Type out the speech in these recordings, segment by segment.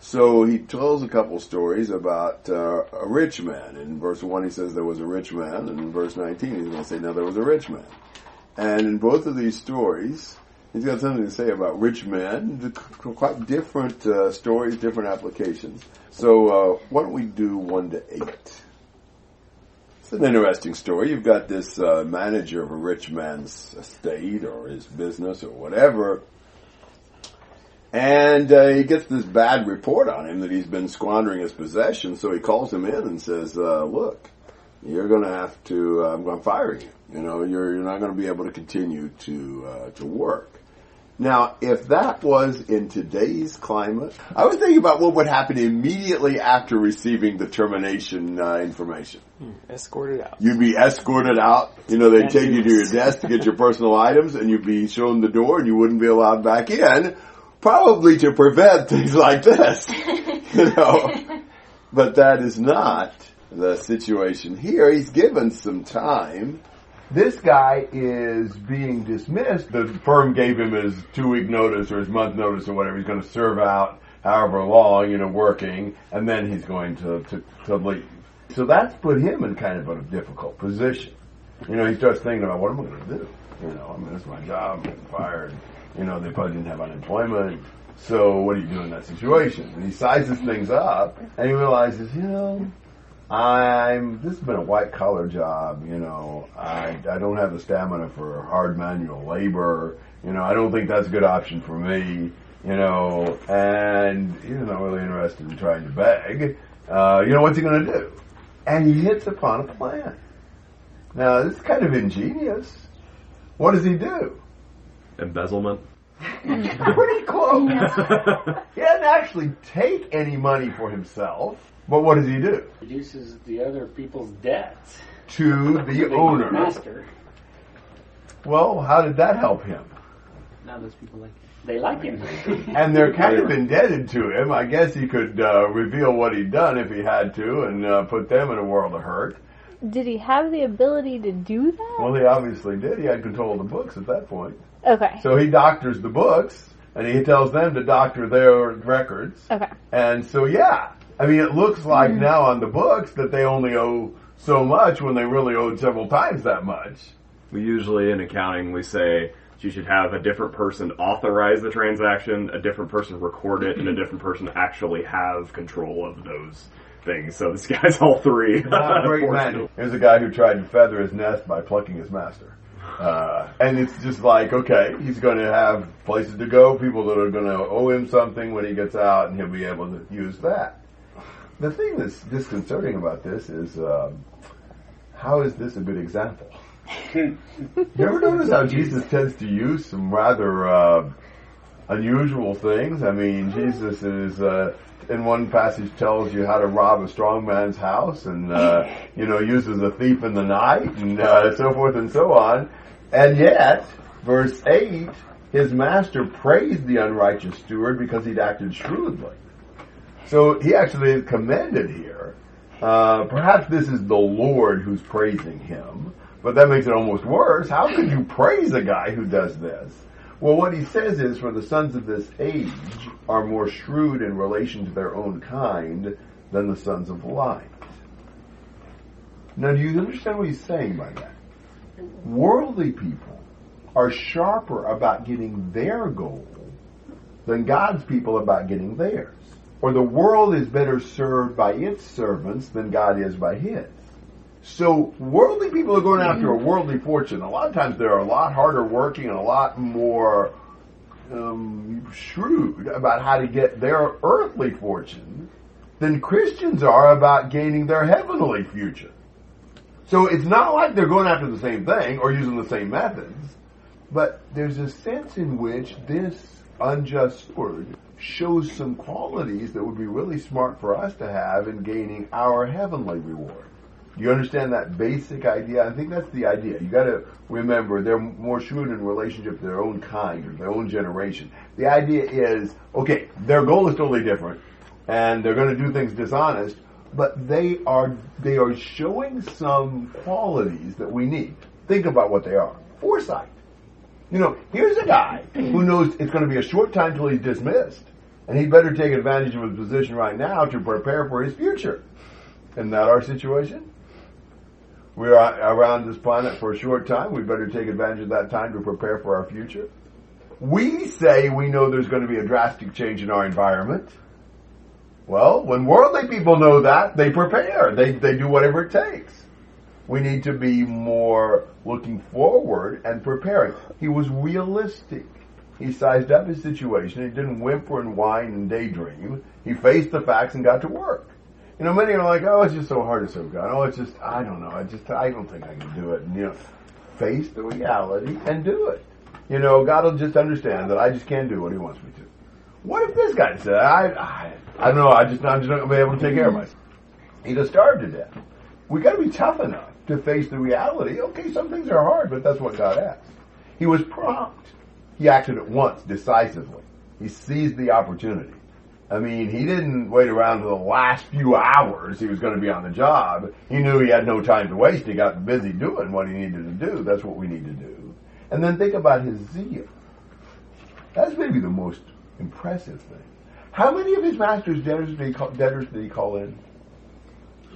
So he tells a couple stories about a rich man. In verse 1 he says there was a rich man, and in verse 19 he's going to say now there was a rich man. And in both of these stories, he's got something to say about rich men, quite different stories, different applications. So why don't we do 1 to 8? It's an interesting story. You've got this manager of a rich man's estate or his business or whatever, and he gets this bad report on him that he's been squandering his possessions, so he calls him in and says, look, you're going to have to, I'm going to fire you. You know, you're not going to be able to continue to work. Now, if that was in today's climate, I was thinking about what would happen immediately after receiving the termination information. Escorted out. You'd be escorted out. You know, they'd take you to your desk to get your personal items, and you'd be shown the door, and you wouldn't be allowed back in, probably to prevent things like this. You know, but that is not the situation here. He's given some time. This guy is being dismissed. The firm gave him his 2-week notice or his month notice or whatever. He's going to serve out however long, you know, working, and then he's going to leave. So that's put him in kind of a difficult position. You know, he starts thinking about, what am I going to do? You know, I mean, it's my job, I'm getting fired. You know, they probably didn't have unemployment. So what do you do in that situation? And he sizes things up, and he realizes, you know, this has been a white-collar job, you know. I don't have the stamina for hard manual labor. You know, I don't think that's a good option for me, you know, and he's not really interested in trying to beg. You know, what's he going to do? And he hits upon a plan. Now, this is kind of ingenious. What does he do? Embezzlement. Pretty close. He doesn't actually take any money for himself. But what does he do? Reduces the other people's debts. To the owner. Master. Well, how did that help him? Now those people they like him. And they're kind of indebted to him. I guess he could reveal what he'd done if he had to and put them in a world of hurt. Did he have the ability to do that? Well, he obviously did. He had control of the books at that point. Okay. So he doctors the books, and he tells them to doctor their records. Okay. And so, yeah. I mean, it looks like now on the books that they only owe so much when they really owed several times that much. We usually, in accounting, we say you should have a different person authorize the transaction, a different person record it, and a different person actually have control of those things. So this guy's all three. Great man. Here's a guy who tried to feather his nest by plucking his master. And it's just like, okay, he's going to have places to go, people that are going to owe him something when he gets out, and he'll be able to use that. The thing that's disconcerting about this is, how is this a good example? You ever notice how Jesus tends to use some rather unusual things? I mean, Jesus is, in one passage tells you how to rob a strong man's house and, you know, uses a thief in the night and so forth and so on. And yet, verse 8, his master praised the unrighteous steward because he'd acted shrewdly. So he actually is commended here. Perhaps this is the Lord who's praising him, but that makes it almost worse. How could you praise a guy who does this? Well, what he says is, for the sons of this age are more shrewd in relation to their own kind than the sons of light. Now, do you understand what he's saying by that? Worldly people are sharper about getting their goal than God's people about getting theirs. Or the world is better served by its servants than God is by his. So worldly people are going after a worldly fortune. A lot of times they're a lot harder working and a lot more shrewd about how to get their earthly fortune than Christians are about gaining their heavenly future. So it's not like they're going after the same thing or using the same methods, but there's a sense in which this unjust steward shows some qualities that would be really smart for us to have in gaining our heavenly reward. Do you understand that basic idea? I think that's the idea. You got to remember they're more shrewd in relationship to their own kind or their own generation. The idea is, okay, their goal is totally different, and they're going to do things dishonest, but they are showing some qualities that we need. Think about what they are. Foresight. You know, here's a guy who knows it's going to be a short time till he's dismissed. And he better take advantage of his position right now to prepare for his future. Isn't that our situation? We're around this planet for a short time. We better take advantage of that time to prepare for our future. We say we know there's going to be a drastic change in our environment. Well, when worldly people know that, they prepare. They do whatever it takes. We need to be more looking forward and preparing. He was realistic. He sized up his situation. He didn't whimper and whine and daydream. He faced the facts and got to work. You know, many are like, oh, it's just so hard to serve God. Oh, it's just, I don't know. I don't think I can do it. And, face the reality and do it. God will just understand that I just can't do what He wants me to. What if this guy said, I don't know, I'm just not going to be able to take care of myself? He'd have starved to death. We got to be tough enough to face the reality. Okay, some things are hard, but that's what God asks. He was prompt. He acted at once, decisively. He seized the opportunity. I mean, he didn't wait around to the last few hours he was going to be on the job. He knew he had no time to waste. He got busy doing what he needed to do. That's what we need to do. And then think about his zeal. That's maybe the most impressive thing. How many of his master's debtors did he call in?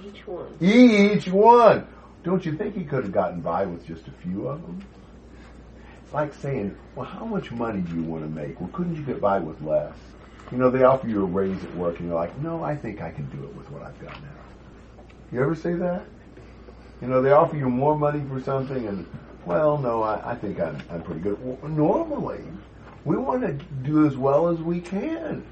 Each one. Each one. Don't you think he could have gotten by with just a few of them? It's like saying, well, how much money do you want to make? Well, couldn't you get by with less? They offer you a raise at work and you're like, no, I think I can do it with what I've got now. You ever say that? They offer you more money for something and, well, no, I think I'm pretty good. Well, normally, we want to do as well as we can.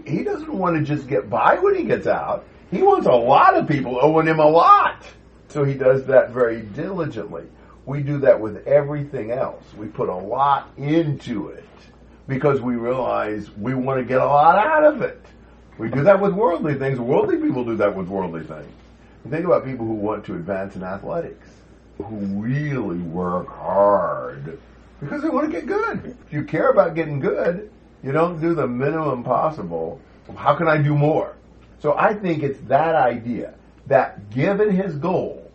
He doesn't want to just get by when he gets out. He wants a lot of people owing him a lot. So he does that very diligently. We do that with everything else. We put a lot into it because we realize we want to get a lot out of it. We do that with worldly things. Worldly people do that with worldly things. You think about people who want to advance in athletics, who really work hard because they want to get good. If you care about getting good, you don't do the minimum possible. How can I do more? So I think it's that idea that given his goal,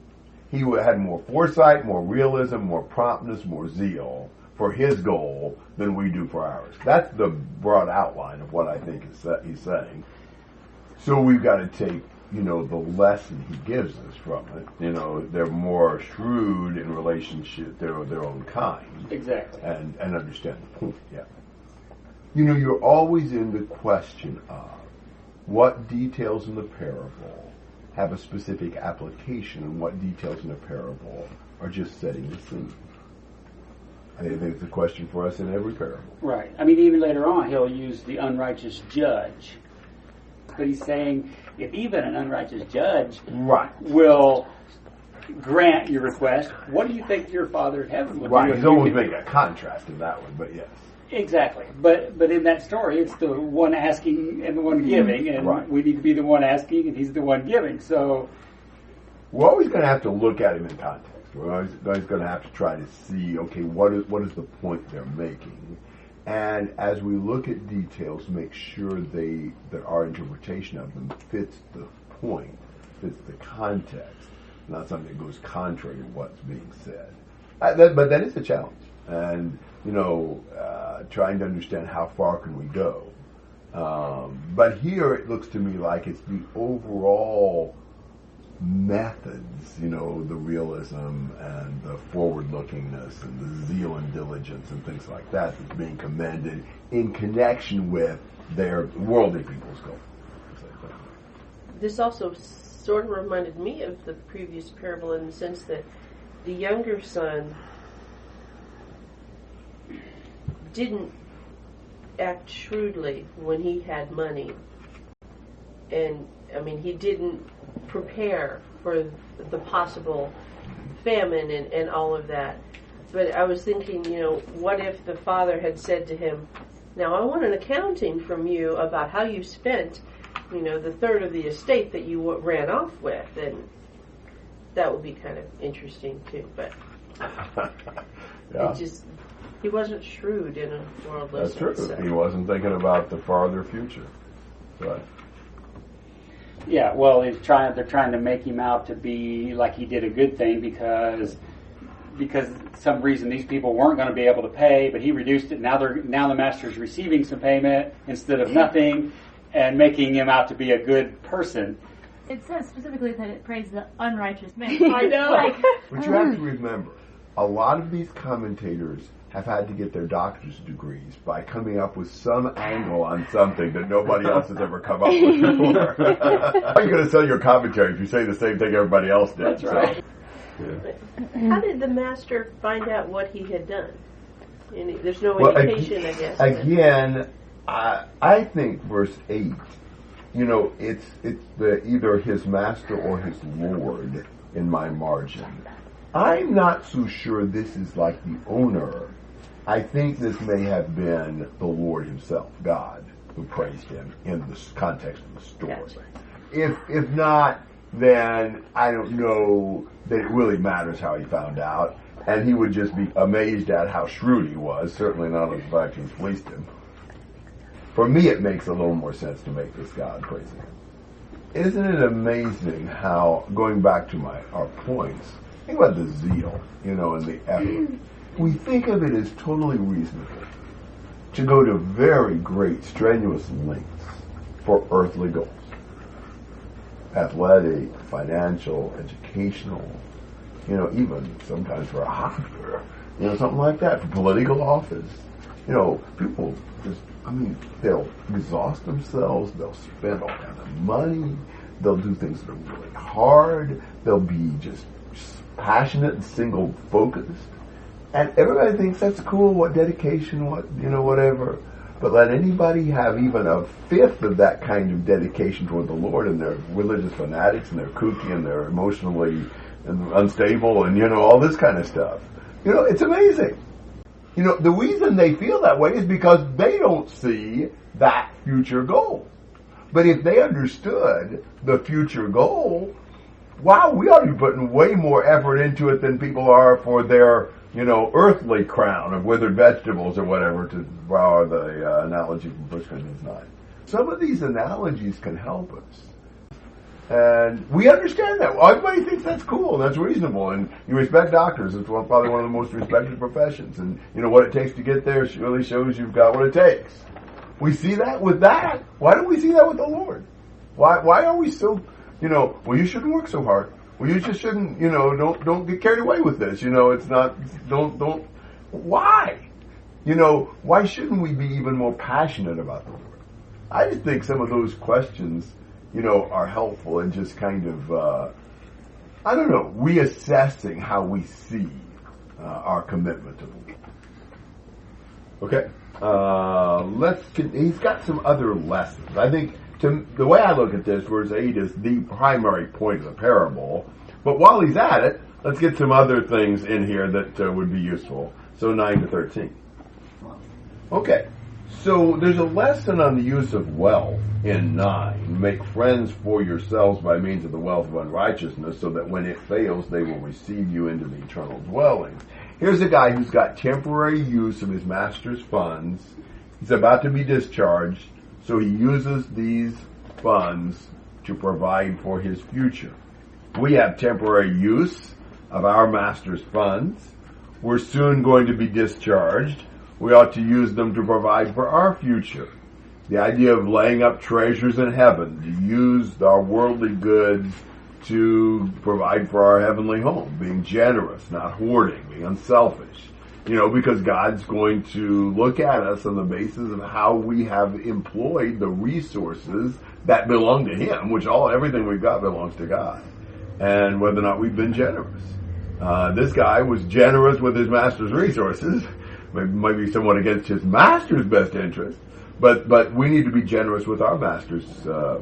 he had more foresight, more realism, more promptness, more zeal for his goal than we do for ours. That's the broad outline of what I think he's saying. So we've got to take, the lesson he gives us from it. They're more shrewd in relationship, their own kind. Exactly. And understand the point, yeah. You're always in the question of what details in the parable have a specific application and what details in a parable are just setting the scene. I think it's a question for us in every parable. Right. I mean, even later on, he'll use the unrighteous judge. But he's saying, if even an unrighteous judge will grant your request, what do you think your Father in heaven will do? Right. He's always making a contrast in that one, but yes. Exactly. But in that story, it's the one asking and the one giving, and we need to be the one asking and he's the one giving. So we're always going to have to look at him in context. We're always going to have to try to see, okay, what is the point they're making? And as we look at details, make sure that our interpretation of them fits the point, fits the context, not something that goes contrary to what's being said. But that is a challenge. And trying to understand how far can we go. But here it looks to me like it's the overall methods, the realism and the forward-lookingness and the zeal and diligence and things like that that's being commended in connection with their worldly people's goal. This also sort of reminded me of the previous parable in the sense that the younger son didn't act shrewdly when he had money. And, he didn't prepare for the possible famine and all of that. But I was thinking, what if the father had said to him, now I want an accounting from you about how you spent, the third of the estate that you ran off with. And that would be kind of interesting too. But yeah. He wasn't shrewd in a worldly sense. That's true. So. He wasn't thinking about the farther future. Right. Yeah, well, they're trying to make him out to be like he did a good thing because because some reason these people weren't going to be able to pay, but he reduced it. Now the master's receiving some payment instead of nothing, and making him out to be a good person. It says specifically that it praised the unrighteous man. I know. But you have to remember, a lot of these commentators have had to get their doctor's degrees by coming up with some angle on something that nobody else has ever come up with before. How are you going to sell your commentary if you say the same thing everybody else did? That's right. How did the master find out what he had done? There's no indication, I guess. Again, I think verse 8, it's either his master or his Lord in my margin. I'm not so sure this is like the owner. I think this may have been the Lord himself, God, who praised him in the context of the story. Gotcha. If not, then I don't know that it really matters how he found out, and he would just be amazed at how shrewd he was, certainly not as the fact he fleeced him. For me, it makes a little more sense to make this God praising him. Isn't it amazing how, going back to our points, think about the zeal, and the effort. We think of it as totally reasonable to go to very great, strenuous lengths for earthly goals. Athletic, financial, educational, even sometimes for a hobby, something like that, for political office. People they'll exhaust themselves, they'll spend all kinds of money, they'll do things that are really hard, they'll be just passionate and single focused. And everybody thinks that's cool, what dedication, whatever. But let anybody have even a fifth of that kind of dedication toward the Lord, and they're religious fanatics, and they're kooky, and they're emotionally unstable, and all this kind of stuff. It's amazing. The reason they feel that way is because they don't see that future goal. But if they understood the future goal, wow, we ought to be putting way more effort into it than people are for their, earthly crown of withered vegetables or whatever, to borrow the analogy from 1 Corinthians 9. Some of these analogies can help us. And we understand that. Everybody thinks that's cool, that's reasonable, and you respect doctors. It's probably one of the most respected professions. And, what it takes to get there really shows you've got what it takes. We see that with that. Why don't we see that with the Lord? Why are we so, well, you shouldn't work so hard. Well, you just shouldn't, don't get carried away with this. It's not, don't. Why? Why shouldn't we be even more passionate about the Lord? I just think some of those questions, are helpful in just kind of, reassessing how we see our commitment to the Lord. Okay. He's got some other lessons. I think the way I look at this, verse 8 is the primary point of the parable. But while he's at it, let's get some other things in here that would be useful. So 9 to 13. Okay. So there's a lesson on the use of wealth in 9. Make friends for yourselves by means of the wealth of unrighteousness, so that when it fails, they will receive you into the eternal dwellings. Here's a guy who's got temporary use of his master's funds. He's about to be discharged, so he uses these funds to provide for his future. We have temporary use of our master's funds. We're soon going to be discharged. We ought to use them to provide for our future. The idea of laying up treasures in heaven, to use our worldly goods to provide for our heavenly home, being generous, not hoarding, being unselfish. Because God's going to look at us on the basis of how we have employed the resources that belong to Him, which everything we've got belongs to God, and whether or not we've been generous. This guy was generous with his master's resources, maybe somewhat against his master's best interest, but we need to be generous with our master's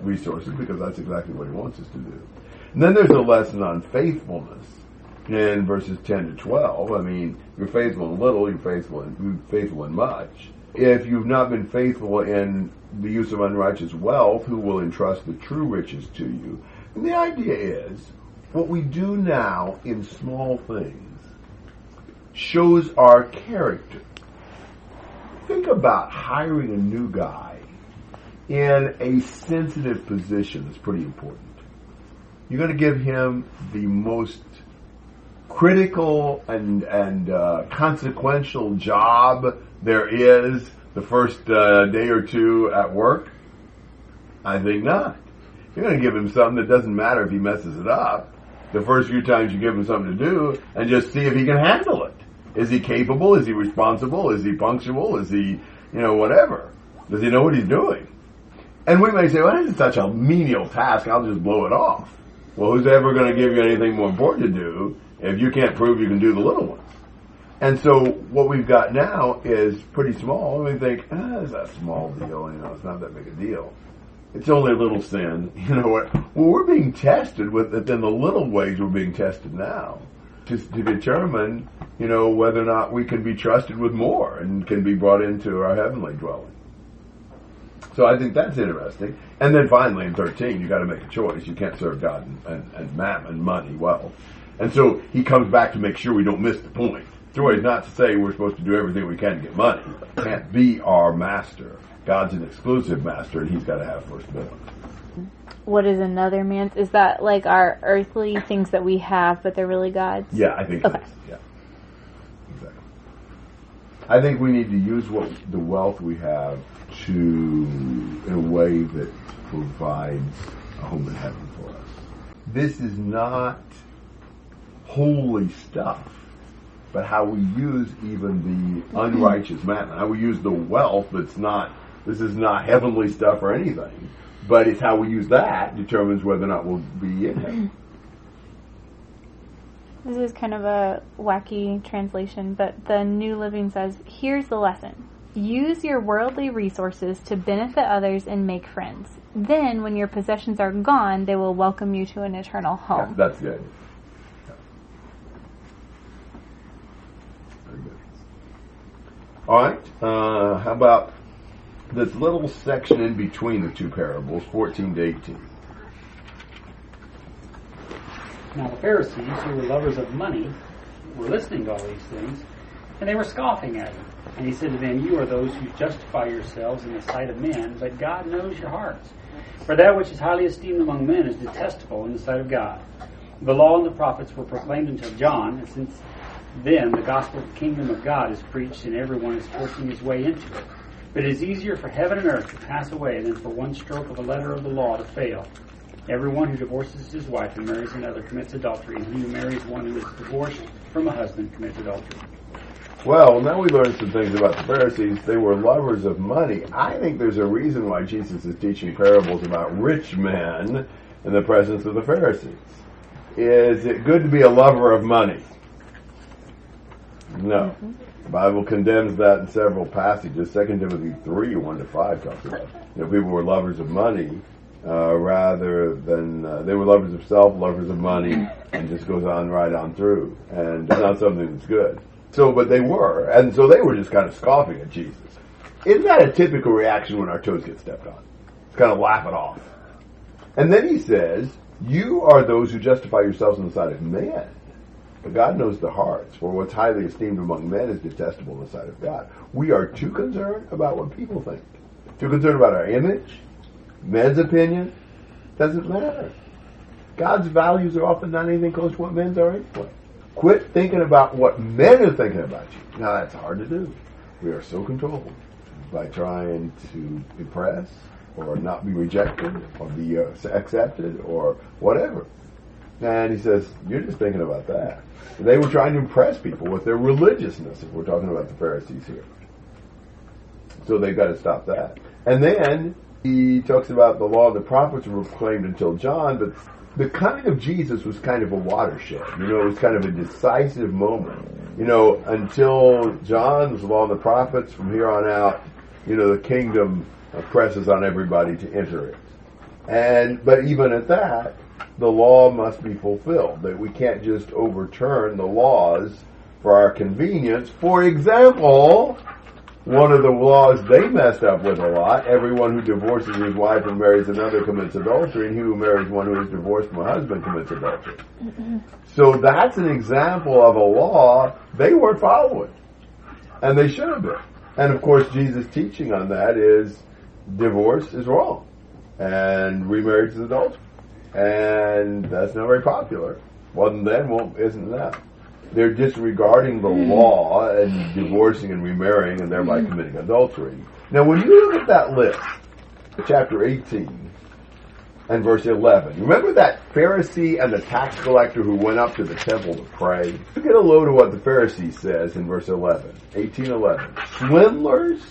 resources, because that's exactly what he wants us to do. And then there's a lesson on faithfulness in verses 10 to 12. You're faithful in little, you're faithful in much. If you've not been faithful in the use of unrighteous wealth, who will entrust the true riches to you? And the idea is, what we do now in small things shows our character. Think about hiring a new guy in a sensitive position that's pretty important. You're going to give him the most critical and consequential job there is the first day or two at work? I think not. You're going to give him something that doesn't matter if he messes it up. The first few times you give him something to do, and just see if he can handle it. Is he capable? Is he responsible? Is he punctual? Is he, whatever? Does he know what he's doing? And we may say, well, this is such a menial task, I'll just blow it off. Well, who's ever going to give you anything more important to do if you can't prove you can do the little ones? And so what we've got now is pretty small. And we think, it's a small deal, it's not that big a deal. It's only a little sin. Well, we're being tested with it in the little ways we're being tested now to determine, whether or not we can be trusted with more and can be brought into our heavenly dwelling. So I think that's interesting. And then finally in 13, you got to make a choice. You can't serve God and mammon, money, wealth. And so he comes back to make sure we don't miss the point. The way is not to say we're supposed to do everything we can to get money. It can't be our master. God's an exclusive master, and he's got to have first billing. What is another man's? Is that like our earthly things that we have, but they're really God's? Yeah, I think okay. Yeah, exactly. I think we need to use the wealth we have in a way that provides a home in heaven for us. This is not holy stuff, but how we use even the unrighteous mammon, how we use the wealth this is not heavenly stuff or anything, but it's how we use that determines whether or not we'll be in heaven. This is kind of a wacky translation, but the New Living says, here's the lesson. Use your worldly resources to benefit others and make friends. Then, when your possessions are gone, they will welcome you to an eternal home. Yeah, that's the idea. Yeah. Very good. All right. How about this little section in between the two parables, 14 to 18? Now the Pharisees, who were lovers of money, were listening to all these things, and they were scoffing at him. And he said to them, you are those who justify yourselves in the sight of men, but God knows your hearts. For that which is highly esteemed among men is detestable in the sight of God. The law and the prophets were proclaimed until John, and since then the gospel of the kingdom of God is preached, and everyone is forcing his way into it. But it is easier for heaven and earth to pass away than for one stroke of a letter of the law to fail. Everyone who divorces his wife and marries another commits adultery, and he who marries one who is divorced from a husband commits adultery. Well, now we learned some things about the Pharisees. They were lovers of money. I think there's a reason why Jesus is teaching parables about rich men in the presence of the Pharisees. Is it good to be a lover of money? No. The Bible condemns that in several passages. 2 Timothy 3, 1-5 talks about people were lovers of money rather than they were lovers of self, lovers of money, and just goes on right on through. And it's not something that's good. So, but they were, and so they were just kind of scoffing at Jesus. Isn't that a typical reaction when our toes get stepped on? It's kind of laugh it off. And then he says, you are those who justify yourselves in the sight of men. But God knows the hearts, for what's highly esteemed among men is detestable in the sight of God. We are too concerned about what people think. Too concerned about our image, men's opinion. Doesn't matter. God's values are often not anything close to what men's are anyway. Quit thinking about what men are thinking about you. Now that's hard to do. We are so controlled by trying to impress or not be rejected or be accepted or whatever. And he says, you're just thinking about that. They were trying to impress people with their religiousness, if we're talking about the Pharisees here. So they've got to stop that. And then he talks about the law and the prophets were proclaimed until John, but the coming of Jesus was kind of a watershed. It was kind of a decisive moment. Until John's law and the prophets, from here on out, the kingdom presses on everybody to enter it. But even at that, the law must be fulfilled. That we can't just overturn the laws for our convenience. For example, one of the laws they messed up with a lot, everyone who divorces his wife and marries another commits adultery, and he who marries one who is divorced from a husband commits adultery. So that's an example of a law they weren't following. And they should have been. And of course, Jesus' teaching on that is divorce is wrong. And remarriage is adultery. And that's not very popular. Wasn't then, isn't now. they're disregarding the law and divorcing and remarrying and thereby committing adultery. Now, when you look at that list, chapter 18 and verse 11, remember that Pharisee and the tax collector who went up to the temple to pray? Look at a load of what the Pharisee says in verse 11, 18:11. Swindlers,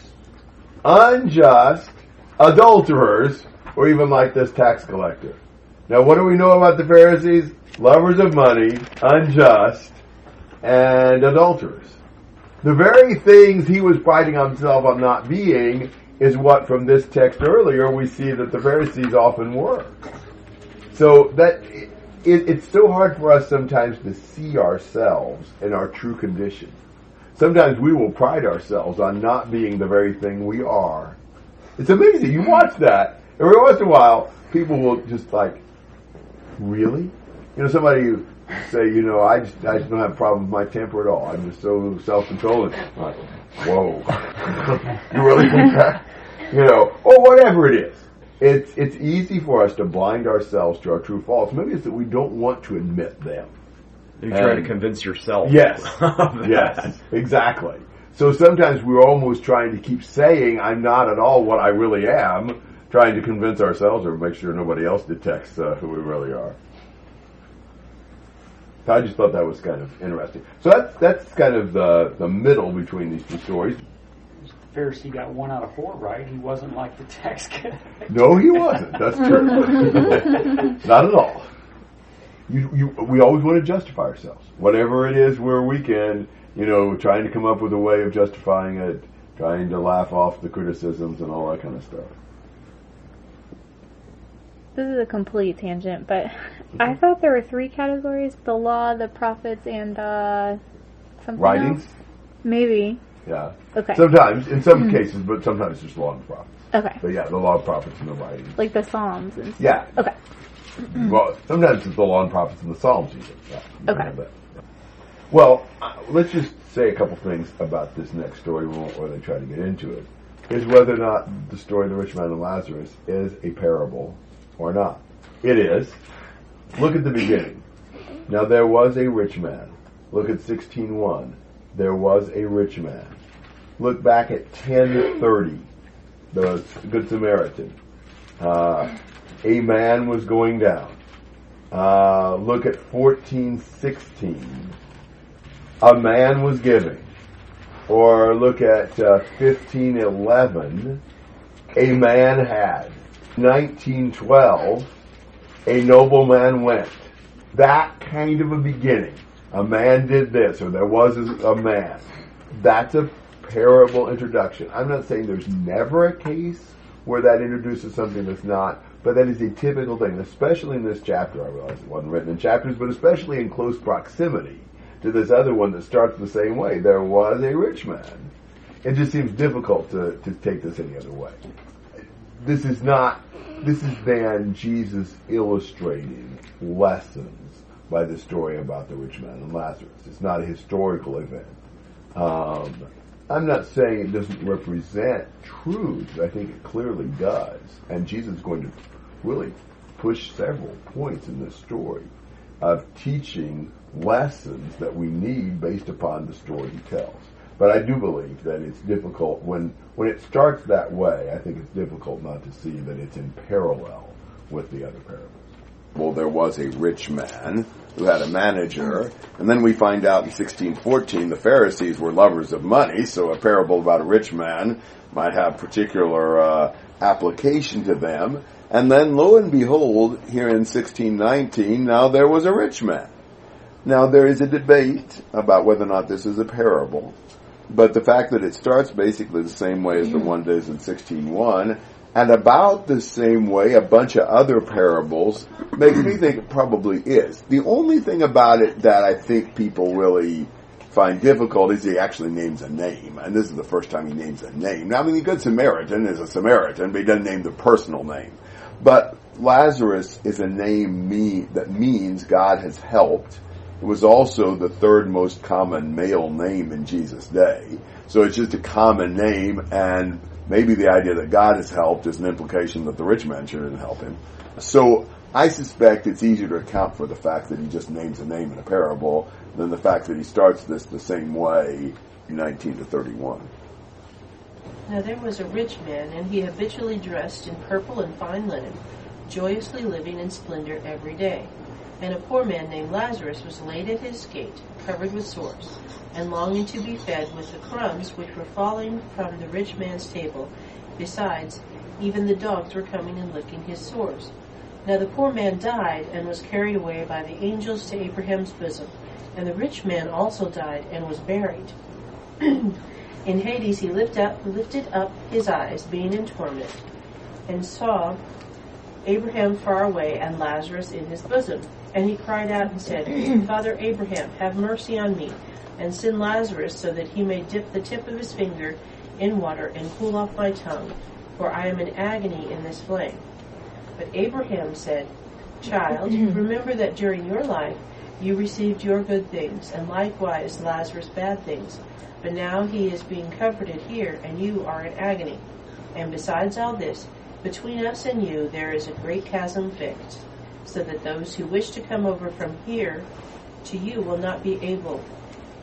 unjust, adulterers, or even like this tax collector. Now, what do we know about the Pharisees? Lovers of money, unjust, and adulterers. The very things he was priding himself on not being is what from this text earlier we see that the Pharisees often were. So that it's so hard for us sometimes to see ourselves in our true condition. Sometimes we will pride ourselves on not being the very thing we are. It's amazing. You watch that. Every once in a while, people will just like, really? Somebody say, I just don't have a problem with my temper at all. I'm just so self-controlled. Like, whoa. You really think that? Or whatever it is. It's easy for us to blind ourselves to our true faults. Maybe it's that we don't want to admit them. You try to convince yourself. Yes. Yes, exactly. So sometimes we're almost trying to keep saying, I'm not at all what I really am, trying to convince ourselves or make sure nobody else detects who we really are. I just thought that was kind of interesting. So that's kind of the middle between these two stories. The Pharisee got 1 out of 4 right. He wasn't like the tax collector. No, he wasn't. That's true. Not at all. We always want to justify ourselves. Whatever it is we're weak in, trying to come up with a way of justifying it, trying to laugh off the criticisms and all that kind of stuff. This is a complete tangent, but I thought there were 3 categories: the law, the prophets, and something Writings? else. Maybe. Yeah. Okay. Sometimes, in some cases, but sometimes just law and prophets. Okay. But yeah, the law and prophets and the writings. Like the Psalms and stuff. Yeah. Okay. Well, sometimes it's the law and prophets and the Psalms even. Yeah, Okay. Well, let's just say a couple things about this next story. We won't really try to get into it. Is whether or not the story of the rich man and Lazarus is a parable or not. It is. Look at the beginning. Now there was a rich man. Look at 16:1. There was a rich man. Look back at 10:30. The Good Samaritan. A man was going down. Look at 14:16. A man was giving. Or look at 15:11. A man had. 19:12. A nobleman went. That kind of a beginning. A man did this, or there was a man. That's a parable introduction. I'm not saying there's never a case where that introduces something that's not, but that is a typical thing, especially in this chapter. I realize it wasn't written in chapters, but especially in close proximity to this other one that starts the same way. There was a rich man. It just seems difficult to take this any other way. This is then Jesus illustrating lessons by the story about the rich man and Lazarus. It's not a historical event. I'm not saying it doesn't represent truth. I think it clearly does. And Jesus is going to really push several points in this story of teaching lessons that we need based upon the story he tells. But I do believe that it's difficult when it starts that way. I think it's difficult not to see that it's in parallel with the other parables. Well, there was a rich man who had a manager, and then we find out in 16:14 the Pharisees were lovers of money, so a parable about a rich man might have particular application to them. And then, lo and behold, here in 16:19, now there was a rich man. Now there is a debate about whether or not this is a parable, but the fact that it starts basically the same way as the one does in 16:1, and about the same way a bunch of other parables, makes me think it probably is. The only thing about it that I think people really find difficult is he actually names a name, and this is the first time he names a name. Now, I mean, the Good Samaritan is a Samaritan, but he doesn't name the personal name. But Lazarus is a name that means God has helped. It was also the third most common male name in Jesus' day. So it's just a common name, and maybe the idea that God has helped is an implication that the rich man shouldn't help him. So I suspect it's easier to account for the fact that he just names a name in a parable than the fact that he starts this the same way in 19 to 31. Now there was a rich man, and he habitually dressed in purple and fine linen, joyously living in splendor every day. And a poor man named Lazarus was laid at his gate, covered with sores, and longing to be fed with the crumbs which were falling from the rich man's table. Besides, even the dogs were coming and licking his sores. Now the poor man died, and was carried away by the angels to Abraham's bosom. And the rich man also died, and was buried. In Hades he lifted up his eyes, being in torment, and saw Abraham far away, and Lazarus in his bosom. And he cried out and said, Father Abraham, have mercy on me, and send Lazarus, so that he may dip the tip of his finger in water, and cool off my tongue, for I am in agony in this flame. But Abraham said, Child, remember that during your life you received your good things, and likewise Lazarus bad things. But now he is being comforted here, and you are in agony. And besides all this, between us and you there is a great chasm fixed, so that those who wish to come over from here to you will not be able,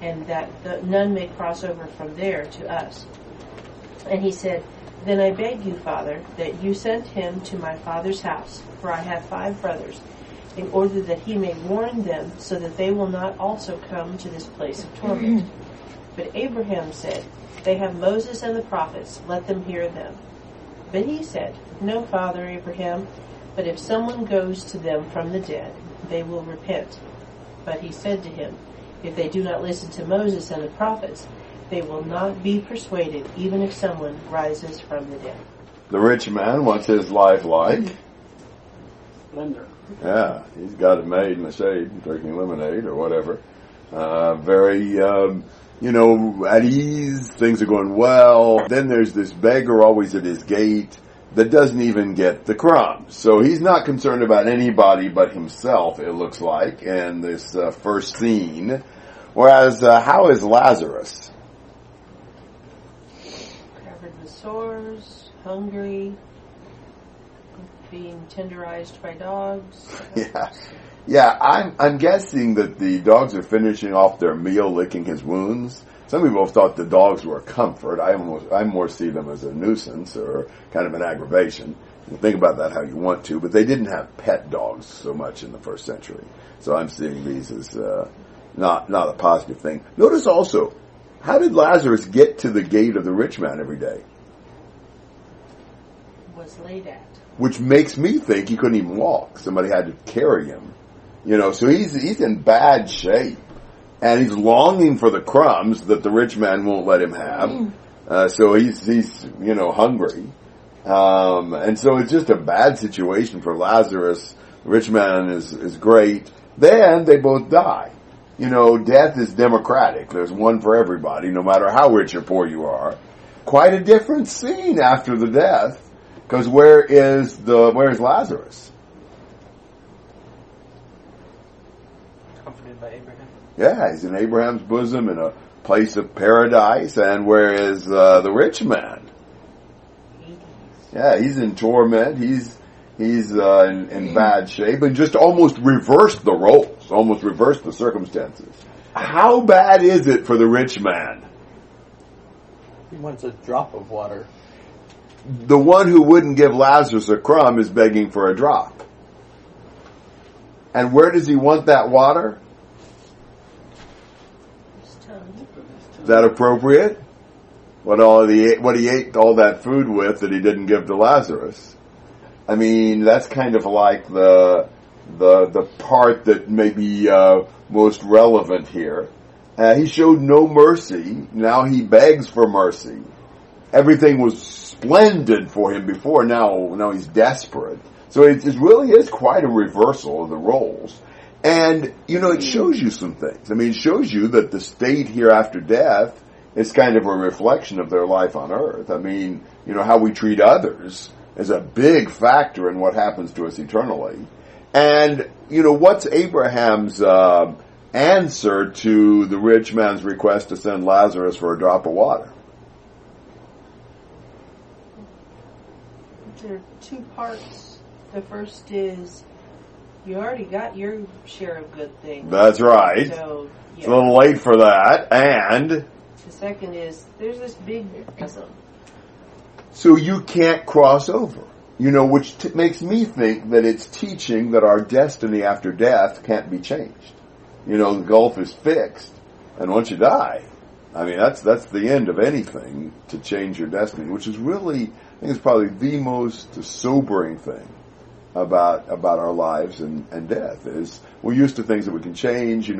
and that none may cross over from there to us. And he said, Then I beg you, Father, that you send him to my father's house, for I have 5 brothers, in order that he may warn them, so that they will not also come to this place of torment. But Abraham said, They have Moses and the prophets, let them hear them. But he said, No, Father Abraham, but if someone goes to them from the dead, they will repent. But he said to him, If they do not listen to Moses and the prophets, they will not be persuaded, even if someone rises from the dead. The rich man wants his life like? Splendor. Yeah, he's got it made in the shade, drinking lemonade or whatever. Very, at ease, things are going well. Then there's this beggar always at his gate that doesn't even get the crumbs. So he's not concerned about anybody but himself, it looks like, in this first scene. Whereas, how is Lazarus? Covered with sores, hungry, being tenderized by dogs. Yeah, I'm guessing that the dogs are finishing off their meal licking his wounds. Some people have thought the dogs were a comfort. I more see them as a nuisance or kind of an aggravation. You think about that how you want to, but they didn't have pet dogs so much in the first century. So I'm seeing these as not a positive thing. Notice also, how did Lazarus get to the gate of the rich man every day? Was laid at. Which makes me think he couldn't even walk. Somebody had to carry him. So he's in bad shape. And he's longing for the crumbs that the rich man won't let him have. So he's hungry. And so it's just a bad situation for Lazarus. The rich man is great. Then they both die. Death is democratic. There's one for everybody, no matter how rich or poor you are. Quite a different scene after the death. Because where is Lazarus? Comforted by Abraham. Yeah, he's in Abraham's bosom in a place of paradise. And where is the rich man? Yeah, he's in torment. He's in bad shape, and just almost reversed the roles, almost reversed the circumstances. How bad is it for the rich man? He wants a drop of water. The one who wouldn't give Lazarus a crumb is begging for a drop. And where does he want that water? Is that appropriate? What he ate all that food with that he didn't give to Lazarus. I mean, that's kind of like the part that may be most relevant here. He showed no mercy. Now he begs for mercy. Everything was splendid for him before. Now he's desperate. So it really is quite a reversal of the roles. And, it shows you some things. I mean, it shows you that the state here after death is kind of a reflection of their life on earth. I mean, how we treat others is a big factor in what happens to us eternally. And, what's Abraham's answer to the rich man's request to send Lazarus for a drop of water? There are 2 parts. The first is You already got your share of good things. That's right. So, yeah. It's a little late for that. And The second is, there's this big chasm. so you can't cross over. Which makes me think that it's teaching that our destiny after death can't be changed. The gulf is fixed. And once you die, that's the end of anything to change your destiny, which is really, I think it's probably the most sobering thing about our lives and death is we're used to things that we can change,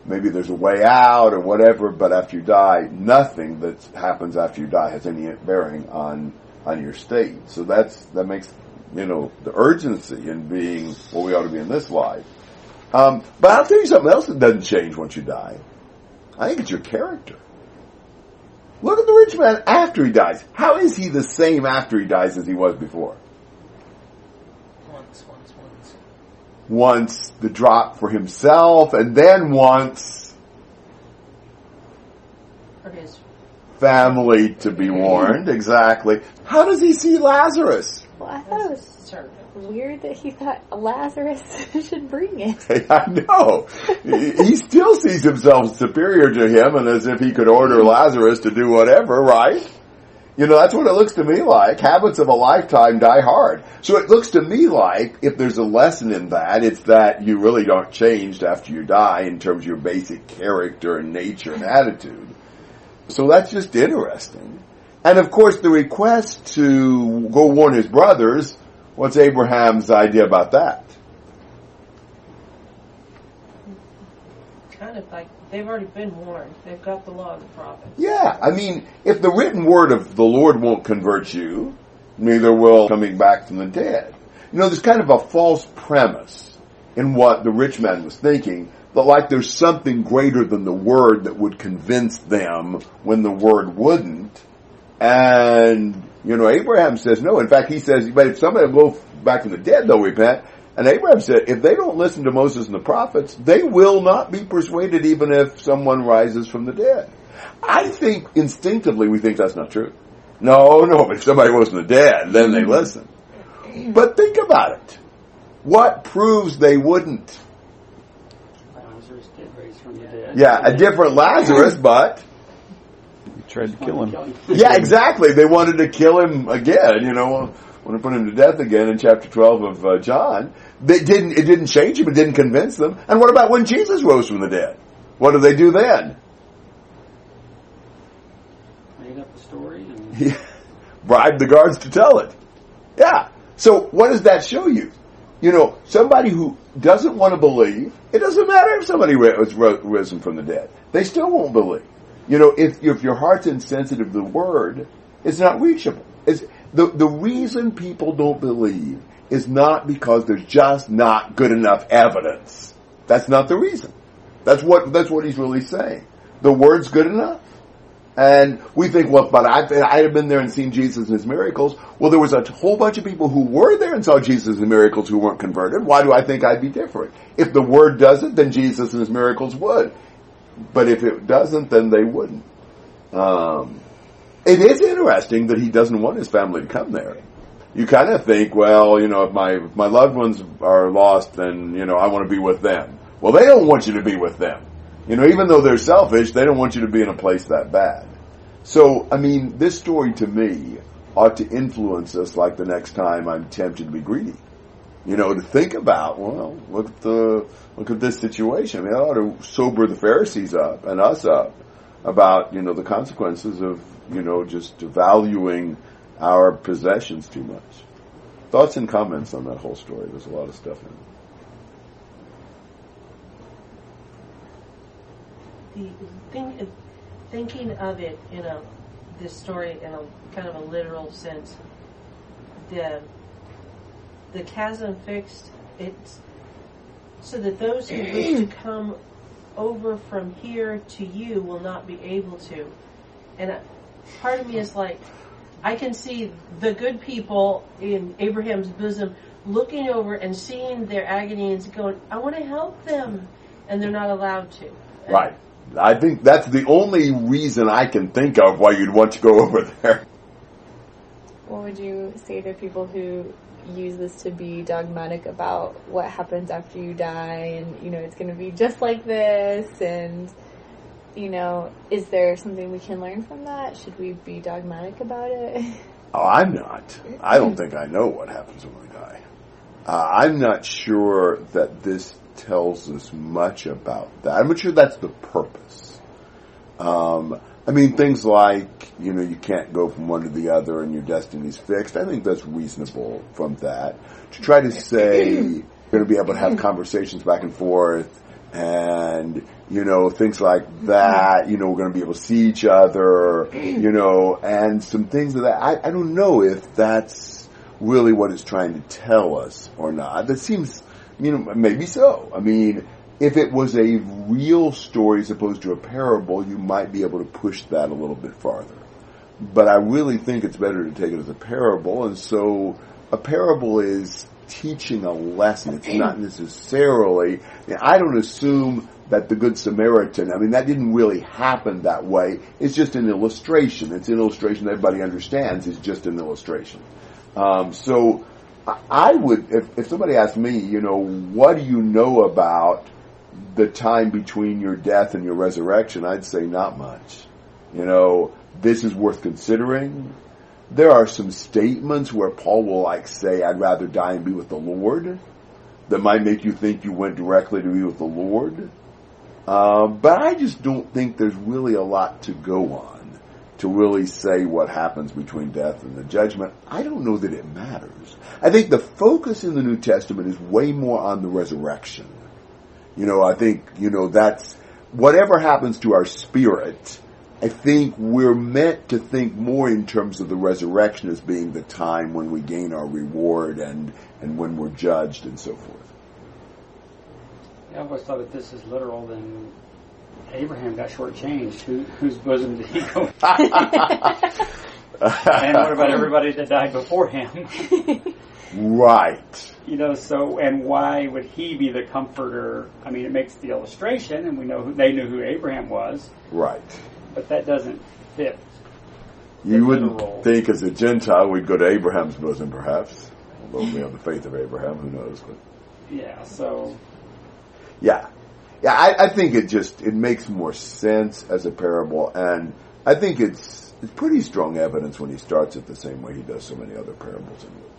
maybe there's a way out or whatever, but after you die, nothing that happens after you die has any bearing on your state. So that makes, the urgency in being what we ought to be in this life. But I'll tell you something else that doesn't change once you die. I think it's your character. Look at the rich man after he dies. How is he the same after he dies as he was before? Once the drop for himself, and then once For his family to be warned. Exactly. How does he see Lazarus? Well, I thought it was weird that he thought Lazarus should bring it. I know. He still sees himself superior to him, and as if he could order Lazarus to do whatever, right? That's what it looks to me like. Habits of a lifetime die hard. So it looks to me like, if there's a lesson in that, it's that you really don't change after you die in terms of your basic character and nature and attitude. So that's just interesting. And of course, the request to go warn his brothers, what's Abraham's idea about that? kind of like they've already been warned. They've got the law of the prophets. Yeah, if the written word of the Lord won't convert you, neither will coming back from the dead. There's kind of a false premise in what the rich man was thinking, but like there's something greater than the word that would convince them when the word wouldn't. And, Abraham says no. In fact, he says, but if somebody will go back from the dead, they'll repent. And Abraham said, if they don't listen to Moses and the prophets, they will not be persuaded even if someone rises from the dead. I think instinctively we think that's not true. No, but if somebody was from the dead, then they listen. But think about it. What proves they wouldn't? Lazarus did raise from the dead. Yeah, a different Lazarus, but... You tried to kill him. Yeah, exactly. They wanted to kill him again, want to put him to death again in chapter 12 of John. It didn't change him. It didn't convince them. And what about when Jesus rose from the dead? What do they do then? Made up the story and Bribed the guards to tell it. Yeah. So what does that show you? Somebody who doesn't want to believe, it doesn't matter if somebody was risen from the dead. They still won't believe. If your heart's insensitive to the word, it's not reachable. The reason people don't believe is not because there's just not good enough evidence. That's not the reason. That's what he's really saying. The word's good enough. And we think, well, but I'd have been there and seen Jesus and his miracles. Well, there was a whole bunch of people who were there and saw Jesus and the miracles who weren't converted. Why do I think I'd be different? If the word doesn't, then Jesus and his miracles would. But if it doesn't, then they wouldn't. It is interesting that he doesn't want his family to come there. You kind of think, well, if my loved ones are lost, then, I want to be with them. Well, they don't want you to be with them. Even though they're selfish, they don't want you to be in a place that bad. So, this story to me ought to influence us like the next time I'm tempted to be greedy. To think about, well, look at this situation. It ought to sober the Pharisees up and us up about, the consequences of, just valuing our possessions too much. Thoughts and comments on that whole story? There's a lot of stuff in it. Thinking of it in this story in a kind of a literal sense, the chasm fixed, it's so that those who wish to come over from here to you will not be able to. And part of me is like, I can see the good people in Abraham's bosom looking over and seeing their agony and going, I want to help them. And they're not allowed to. Right. I think that's the only reason I can think of why you'd want to go over there. What would you say to people who use this to be dogmatic about what happens after you die, and it's going to be just like this, and is there something we can learn from that? Should we be dogmatic about it? Oh, I'm not. I don't think I know what happens when we die. I'm not sure that this tells us much about that. I'm not sure that's the purpose. Things like, you can't go from one to the other and your destiny's fixed. I think that's reasonable from that. To try to say you're going to be able to have conversations back and forth and, things like that, we're going to be able to see each other, and some things of that. I don't know if that's really what it's trying to tell us or not. That seems, maybe so. If it was a real story as opposed to a parable, you might be able to push that a little bit farther. But I really think it's better to take it as a parable, and so a parable is teaching a lesson. It's not necessarily, I don't assume that the Good Samaritan, that didn't really happen that way. It's just an illustration. It's an illustration that everybody understands. It's just an illustration. So I would, if somebody asked me, what do you know about the time between your death and your resurrection, I'd say not much. This is worth considering. There are some statements where Paul will say, I'd rather die and be with the Lord, that might make you think you went directly to be with the Lord. But I just don't think there's really a lot to go on to really say what happens between death and the judgment. I don't know that it matters. I think the focus in the New Testament is way more on the resurrection. I think, that's whatever happens to our spirit. I think we're meant to think more in terms of the resurrection as being the time when we gain our reward and when we're judged and so forth. I always thought if this is literal, then Abraham got shortchanged. Whose bosom did he go? And what about everybody that died before him? Right. And why would he be the comforter? It makes the illustration, and we know they knew who Abraham was. Right. But that doesn't fit. You wouldn't think as a Gentile we'd go to Abraham's bosom, perhaps. Although we have the faith of Abraham, who knows? But yeah, so... Yeah, I think it makes more sense as a parable, and I think it's pretty strong evidence when he starts it the same way he does so many other parables in Luke.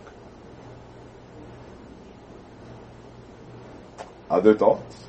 Other thoughts?